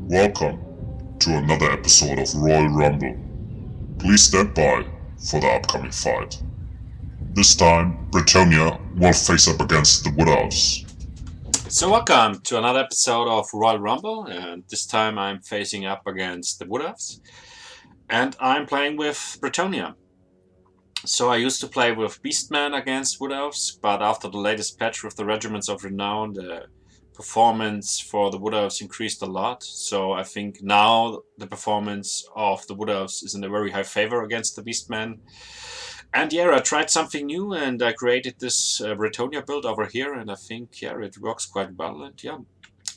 Welcome to another episode of Royal Rumble. Please stand by for the upcoming fight. This time, Bretonnia will face up against the Wood Elves. So welcome to another episode of Royal Rumble, and this time I'm facing up against the Wood Elves, and I'm playing with Bretonnia. So I used to play with Beastmen against Wood Elves, but after the latest patch with the Regiments of Renown, the performance for the Wood Elves increased a lot. So I think now the performance of the Wood Elves is in a very high favor against the Beastmen. And yeah, I tried something new and I created this Bretonnia build over here, and I think, yeah, it works quite well. And yeah,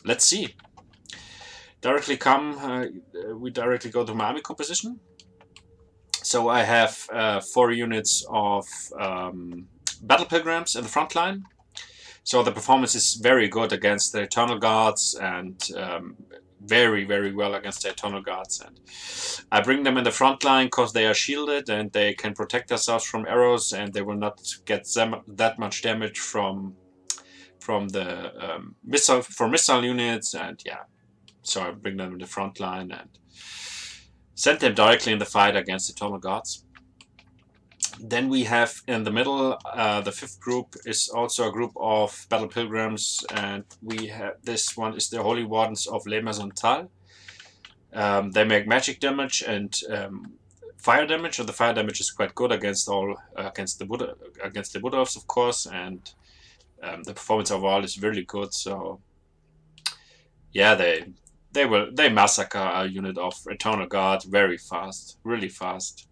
let's see. We directly go to my army composition. So I have 4 units of Battle Pilgrims in the front line. So the performance is very good against the Eternal Guards, and very, very well against the Eternal Guards. And I bring them in the front line because they are shielded and they can protect themselves from arrows, and they will not get that much damage from the missile units. And yeah, so I bring them in the front line and send them directly in the fight against the Eternal Guards. Then we have in the middle, the 5th group is also a group of Battle Pilgrims, and we have this one is the Holy Wardens of Le Maisontal. They make magic damage and fire damage, and the fire damage is quite good against the Wood Elves, of course, and the performance overall is really good. So yeah, they massacre a unit of Eternal Guard very fast, really fast.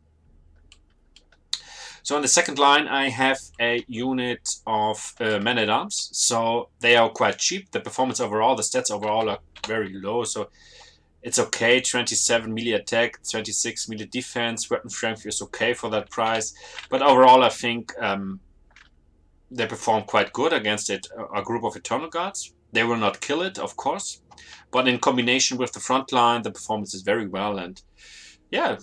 So in the second line, I have a unit of men-at-arms. So they are quite cheap. The performance overall, the stats overall are very low. So it's okay. 27 melee attack, 26 melee defense. Weapon strength is okay for that price. But overall, I think they perform quite good against a group of Eternal Guards. They will not kill it, of course. But in combination with the front line, the performance is very well. And yeah,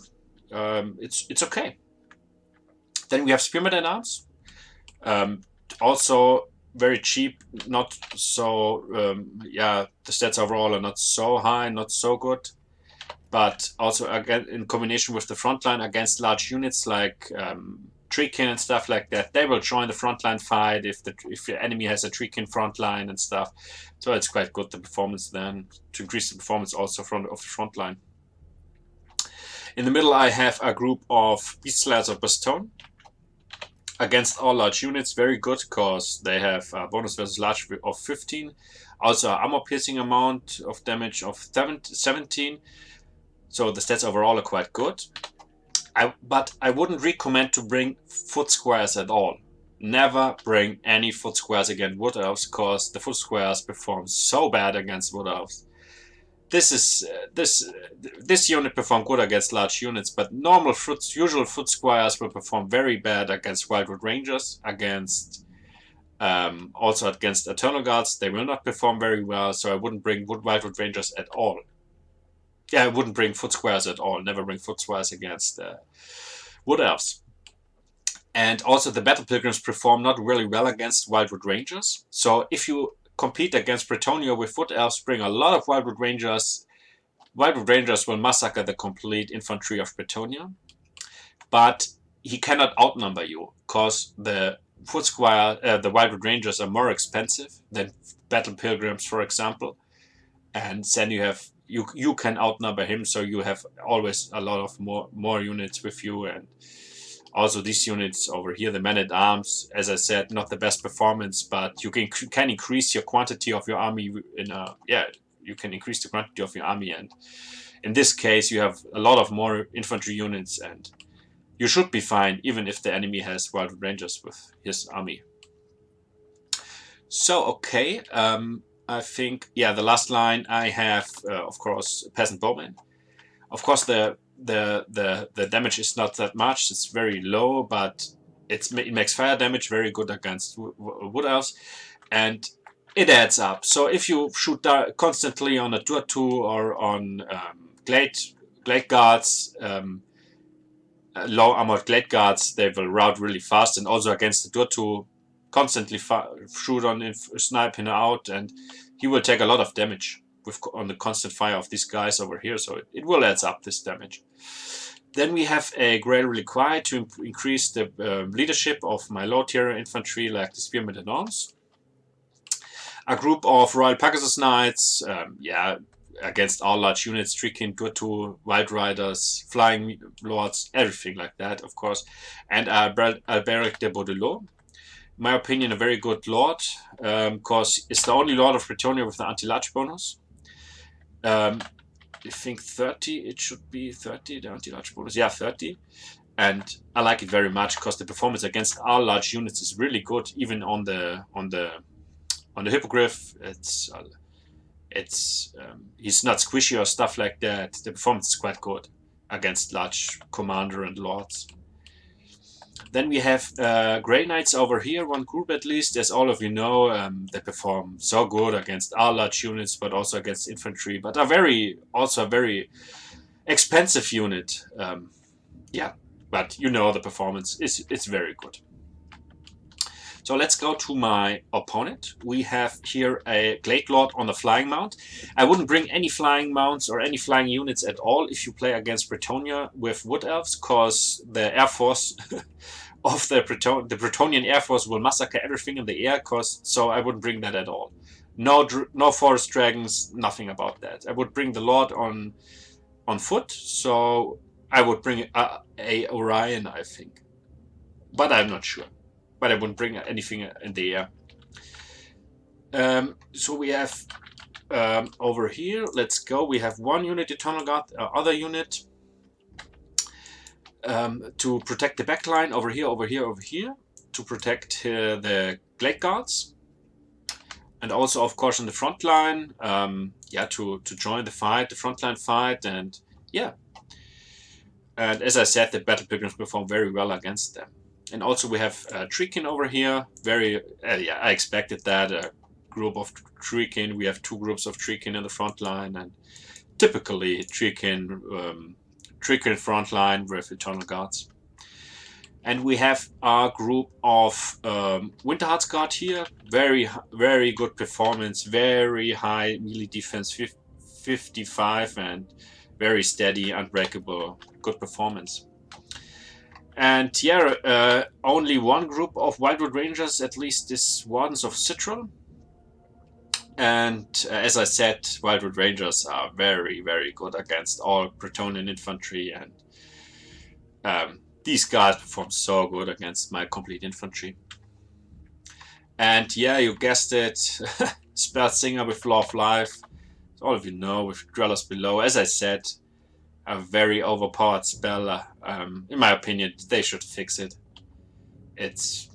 it's okay. Then we have Spearmen at Arms, also very cheap, not so, yeah, the stats overall are not so high, not so good, but also again in combination with the front line against large units like Treekin and stuff like that, they will join the frontline fight if the enemy has a Treekin front line and stuff. So it's quite good, the performance then, to increase the performance also of the front line. In the middle I have a group of Beast Slayers of Bastogne. Against all large units, very good because they have a bonus versus large of 15. Also armor piercing amount of damage of 17. So the stats overall are quite good. But I wouldn't recommend to bring foot squares at all. Never bring any foot squares against Wood Elves because the foot squares perform so bad against Wood Elves. This unit performs good against large units, but usual foot squires will perform very bad against Wildwood Rangers, also against Eternal Guards. They will not perform very well, so I wouldn't bring Wildwood Rangers at all. Yeah, I wouldn't bring foot squares at all. Never bring foot squares against Wood Elves. And also the Battle Pilgrims perform not really well against Wildwood Rangers. So if you compete against Bretonnia with Wood Elves, bring a lot of Wildwood Rangers. Wildwood Rangers will massacre the complete infantry of Bretonnia, but he cannot outnumber you because the Wildwood Rangers are more expensive than Battle Pilgrims, for example, and then you can outnumber him, so you have always a lot of more units with you. And also these units over here, the men-at-arms, as I said, not the best performance, but you can increase your quantity of your army you can increase the quantity of your army, and in this case you have a lot of more infantry units, and you should be fine even if the enemy has Wildwood Rangers with his army. So okay, I think, yeah, the last line I have, of course, Peasant Bowmen. Of course, the damage is not that much. It's very low, but it makes fire damage very good against Wood Elves, and it adds up. So if you shoot constantly on a Durtu or on Glade Guards, low armored Glade Guards, they will rout really fast, and also against the Durtu, constantly shoot on him, snipe him out, and he will take a lot of damage. on the constant fire of these guys over here, so it will add up this damage. Then we have a Grail Reliquy to increase the leadership of my low tier infantry, like the Spearmen and Elves. A group of Royal Pegasus Knights, yeah, against all large units, Treekin, Durtu, Wild Riders, Flying Lords, everything like that, of course. And Alberic de Baudelot. In my opinion, a very good lord, because it's the only lord of Bretonnia with the anti-large bonus. I think 30, it should be 30, the anti-large bonus. Yeah, 30. And I like it very much because the performance against all large units is really good, even on the Hippogriff. He's not squishy or stuff like that. The performance is quite good against large commander and lords. Then we have Grey Knights over here, one group at least. As all of you know, they perform so good against all large units, but also against infantry. But also a very expensive unit. Yeah, but you know the performance it's very good. So let's go to my opponent. We have here a Glade Lord on the Flying Mount. I wouldn't bring any Flying Mounts or any Flying units at all if you play against Bretonnia with Wood Elves, because the Air Force of the Bretonnian Air Force will massacre everything in the air, so I wouldn't bring that at all. No Forest Dragons, nothing about that. I would bring the Lord on foot, so I would bring a Orion, I think. But I'm not sure. But I wouldn't bring anything in the air. So we have over here, let's go. We have one unit Eternal Guard, other unit to protect the backline over here, to protect the Glade Guards. And also, of course, on the front line, yeah, to join the fight, the frontline fight, and yeah. And as I said, the Battle Pilgrims perform very well against them. And also we have Treekin over here. Very, yeah, I expected that. A group of Treekin. We have two groups of Treekin in the front line, and typically Treekin front line with Eternal Guards. And we have our group of Winterheart's Guard here. Very, very good performance. Very high melee defense, 55, and very steady, unbreakable, good performance. And yeah, only one group of Wildwood Rangers, at least this ones of Citral. And as I said, Wildwood Rangers are very, very good against all Bretonnian infantry, and these guys perform so good against my complete infantry. And yeah, you guessed it, Spelled Singer with Law of Life. All of you know, with Dwellers Below. As I said, a very overpowered spell. In my opinion, they should fix it. It's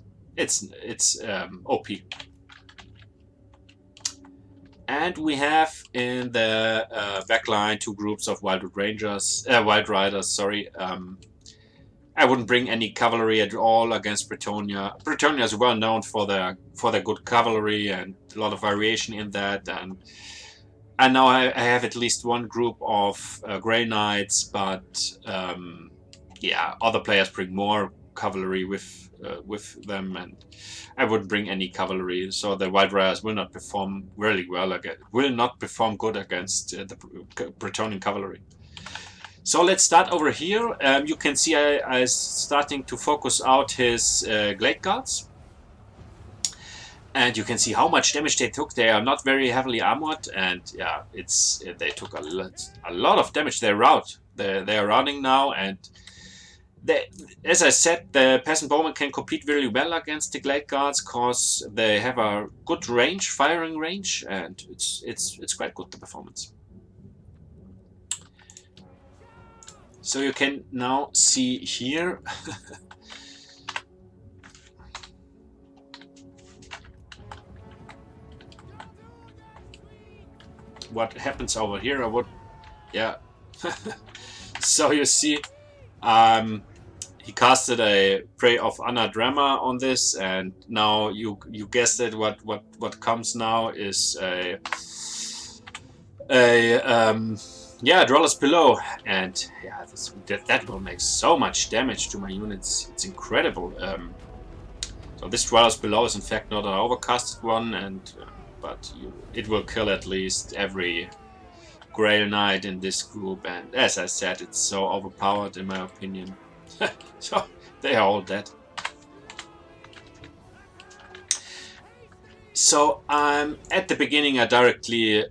OP. And we have in the backline two groups of Wild Riders. Sorry. I wouldn't bring any cavalry at all against Bretonnia. Bretonnia is well known for their good cavalry and a lot of variation in that. And now I have at least one group of Grey Knights, but yeah, other players bring more cavalry with them, and I wouldn't bring any cavalry. So the Wild Riders will not perform really well will not perform good against the Bretonnian cavalry. So let's start over here. You can see I starting to focus out his Glade Guards. And you can see how much damage they took. They are not very heavily armored, and yeah, they took a lot of damage. They're out. They are running now, and as I said, the Peasant Bowmen can compete really well against the Glade Guards because they have a good range, firing range, and it's quite good, the performance. So you can now see here. What happens over here? Yeah. So you see, he casted a Prey of Anadrama on this, and now you guessed it. What comes now is yeah, Dwellers Below, and yeah, that will make so much damage to my units. It's incredible. So this Dwellers Below is in fact not an overcasted one, and but it will kill at least every Grail Knight in this group, and as I said, it's so overpowered in my opinion. So they are all dead. So at the beginning I directly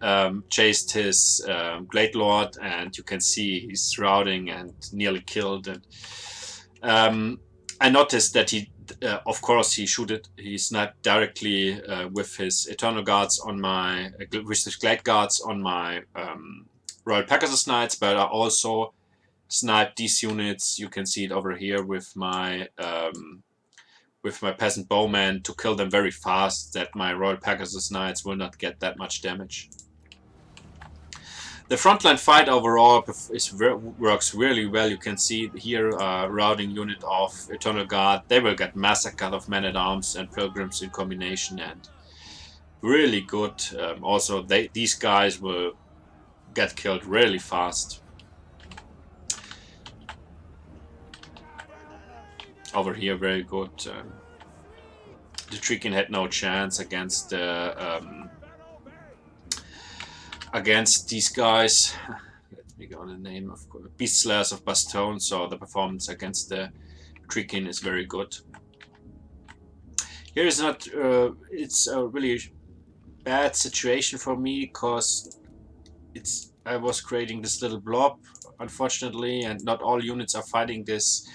chased his Glade Lord, and you can see he's routing and nearly killed. And I noticed that he, of course, he sniped directly with his Eternal Guards on my, with his Glade Guards on my Royal Pegasus Knights, but I also sniped these units. You can see it over here with my Peasant Bowman to kill them very fast, that my Royal Pegasus Knights will not get that much damage. The frontline fight overall works really well. You can see here a routing unit of Eternal Guard. They will get massacred of Men-at-Arms and Pilgrims in combination, and really good. Also, these guys will get killed really fast. Over here, very good. The Treekin had no chance against these guys. Let me go on the name of Beast Slayers of Bastogne. So the performance against the Treekin is very good. Here is not. It's a really bad situation for me because I was creating this little blob, unfortunately, and not all units are fighting this.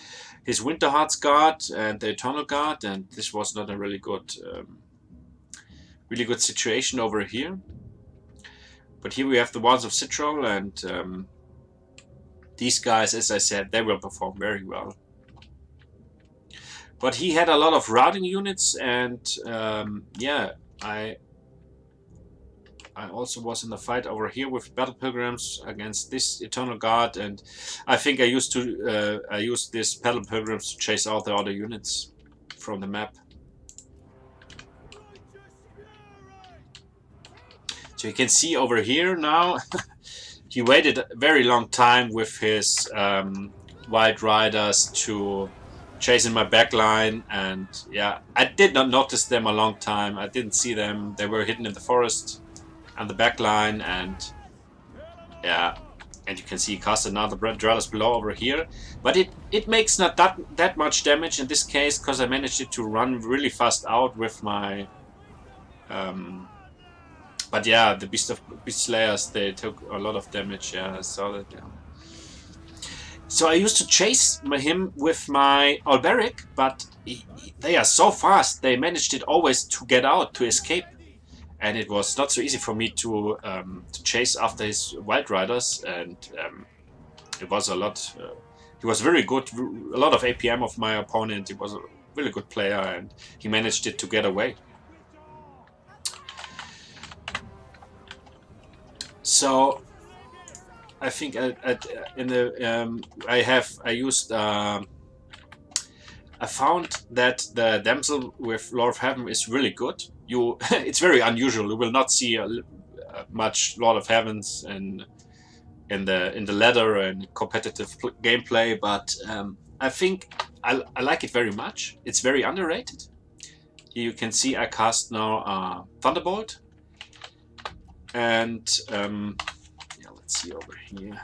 His Winterheart's Guard and the Eternal Guard, and this was not a really good situation over here. But here we have the Wands of Citral, and these guys, as I said, they will perform very well. But he had a lot of routing units, and yeah, I also was in the fight over here with Battle Pilgrims against this Eternal Guard, and I think I used this Battle Pilgrims to chase out the other units from the map. So you can see over here now, he waited a very long time with his Wild Riders to chase in my backline, and yeah, I did not notice them a long time. I didn't see them. They were hidden in the forest and the backline, and yeah, and you can see he cast another Dralis Below over here, but it makes not that much damage in this case because I managed it to run really fast out with my but yeah, the Beast Slayers, they took a lot of damage. Yeah, I saw that. Yeah. So I used to chase him with my Alberic, but they are so fast. They managed it always to get out, to escape, and it was not so easy for me to chase after his Wild Riders. And it was a lot. He was very good. A lot of APM of my opponent. He was a really good player, and he managed it to get away. So I think I found that the Damsel with Lord of Heaven is really good. It's very unusual. You will not see much Lord of Heavens in the ladder and competitive gameplay, but I think I like it very much. It's very underrated. Here you can see I cast now Thunderbolt. And yeah, let's see over here.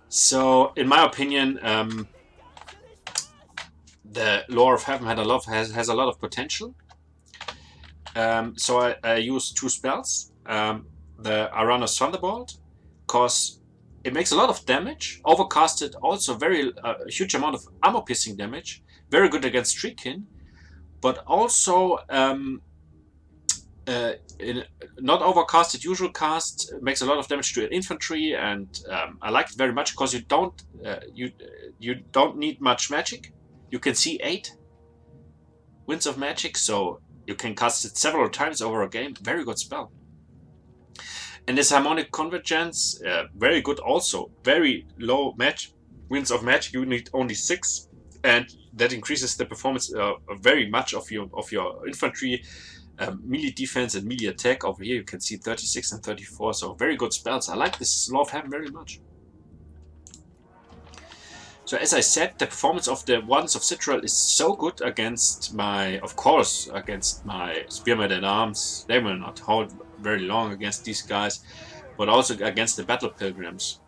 So, in my opinion, the Lord of Heaven has a lot of potential. So I used 2 spells. The Aranos Thunderbolt, because it makes a lot of damage. Overcasted also very huge amount of armor piercing damage. Very good against Treekin, but also. Not overcasted, usual cast makes a lot of damage to infantry, and I like it very much because you don't need much magic. You can see 8 Winds of Magic, so you can cast it several times over a game. Very good spell. And this Harmonic Convergence, very good also. Very low Winds of Magic. You need only 6, and that increases the performance very much of your infantry. Melee defense and melee attack. Over here you can see 36 and 34, so very good spells. I like this Lord of Heaven very much. So as I said, the performance of the Wands of Citral is so good against my, of course, against my Spearmen at Arms. They will not hold very long against these guys, but also against the battle pilgrims.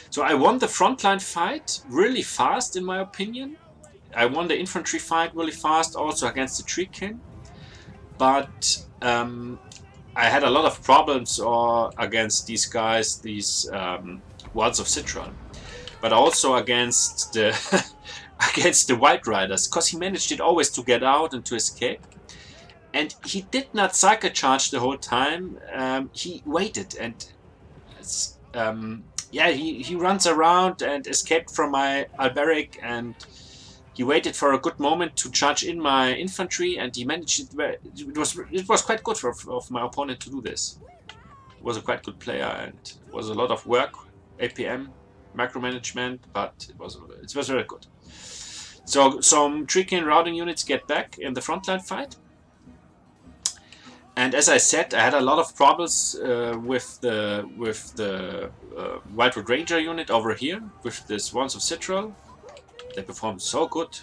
So I won the frontline fight really fast, in my opinion. I won the infantry fight really fast, also against the Treekin. But I had a lot of problems against these guys, these Wilds of Citral, but also against the against the White Riders, because he managed it always to get out and to escape. And he did not psycho charge the whole time. He waited and yeah, he runs around and escaped from my Alberic, and he waited for a good moment to charge in my infantry, and he managed it. It was quite good of my opponent to do this. He was a quite good player, and it was a lot of work, APM, micromanagement, but it was very good. So some Treekin routing units get back in the frontline fight. And as I said, I had a lot of problems with the Wildwood Ranger unit over here, with the Swans of Citral. They performed so good.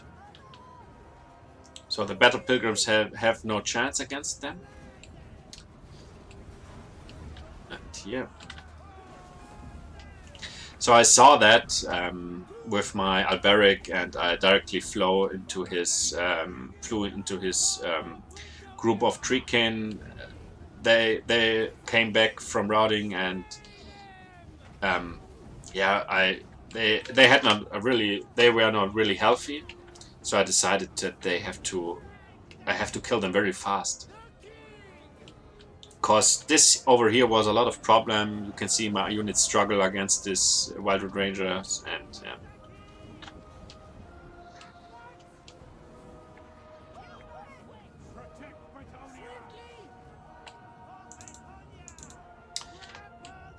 So the Battle Pilgrims have no chance against them. And yeah. So I saw that with my Alberic, and I directly flew into his group of Treekin. They came back from routing, and yeah, they were not really healthy, so I decided that I have to kill them very fast, because this over here was a lot of problem. You can see my units struggle against this Wildwood Rangers, and yeah.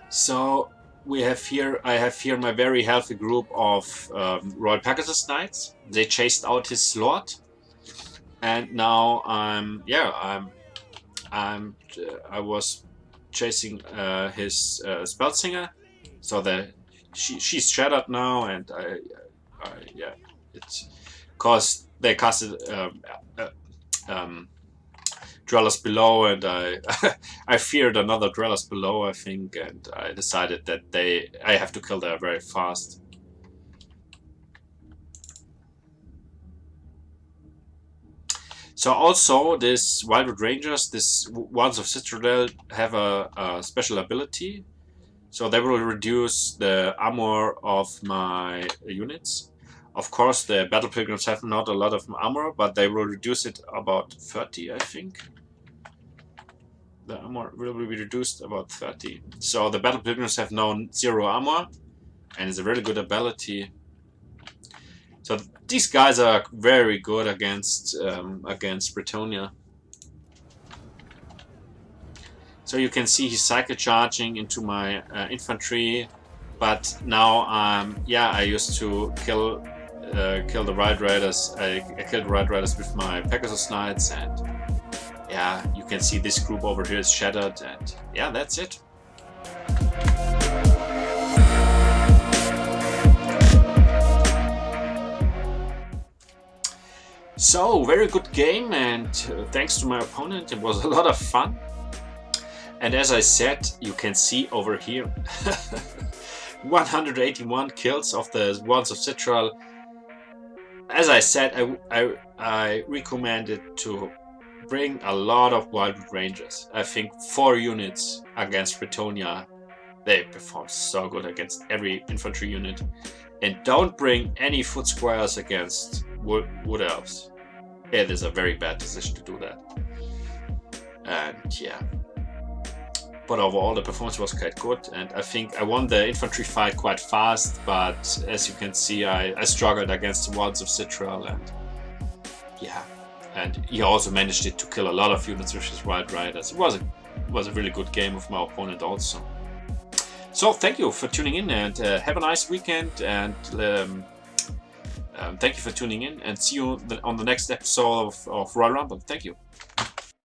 So I have here my very healthy group of Royal Pegasus Knights. They chased out his Lord, and now I was chasing his Spellsinger. So she's shattered now, and yeah, it's cause they casted Dwellers Below, and I feared another Dwellers Below, I think, and I decided that I have to kill them very fast. So also this Wildwood Rangers, this Wands of Citadel, have a special ability. So they will reduce the armor of my units. Of course, the Battle Pilgrims have not a lot of armor, but they will reduce it about 30, I think. The armor will be reduced about 30. So the Battle Pilgrims have now 0 armor, and it's a really good ability. So these guys are very good against Bretonnia. So you can see he's cycle charging into my infantry, but now yeah, I used to kill the Riot Raiders. I killed the Riot Raiders with my Pegasus Knights, and yeah, you can see this group over here is shattered, and yeah, that's it. So, very good game, and thanks to my opponent, it was a lot of fun. And as I said, you can see over here 181 kills of the Wands of Citral. As I said, I recommended to bring a lot of Wildwood Rangers. I think 4 units against Bretonnia. They perform so good against every infantry unit. And don't bring any foot squares against Wood Elves. It is a very bad decision to do that. And yeah. But overall the performance was quite good, and I think I won the infantry fight quite fast, but as you can see I struggled against the Wands of Citral, and yeah. And he also managed to kill a lot of units with his Wild Riders. It was a really good game with my opponent also. So thank you for tuning in, and have a nice weekend, and thank you for tuning in, and see you on the next episode of Royal Rumble. Thank you.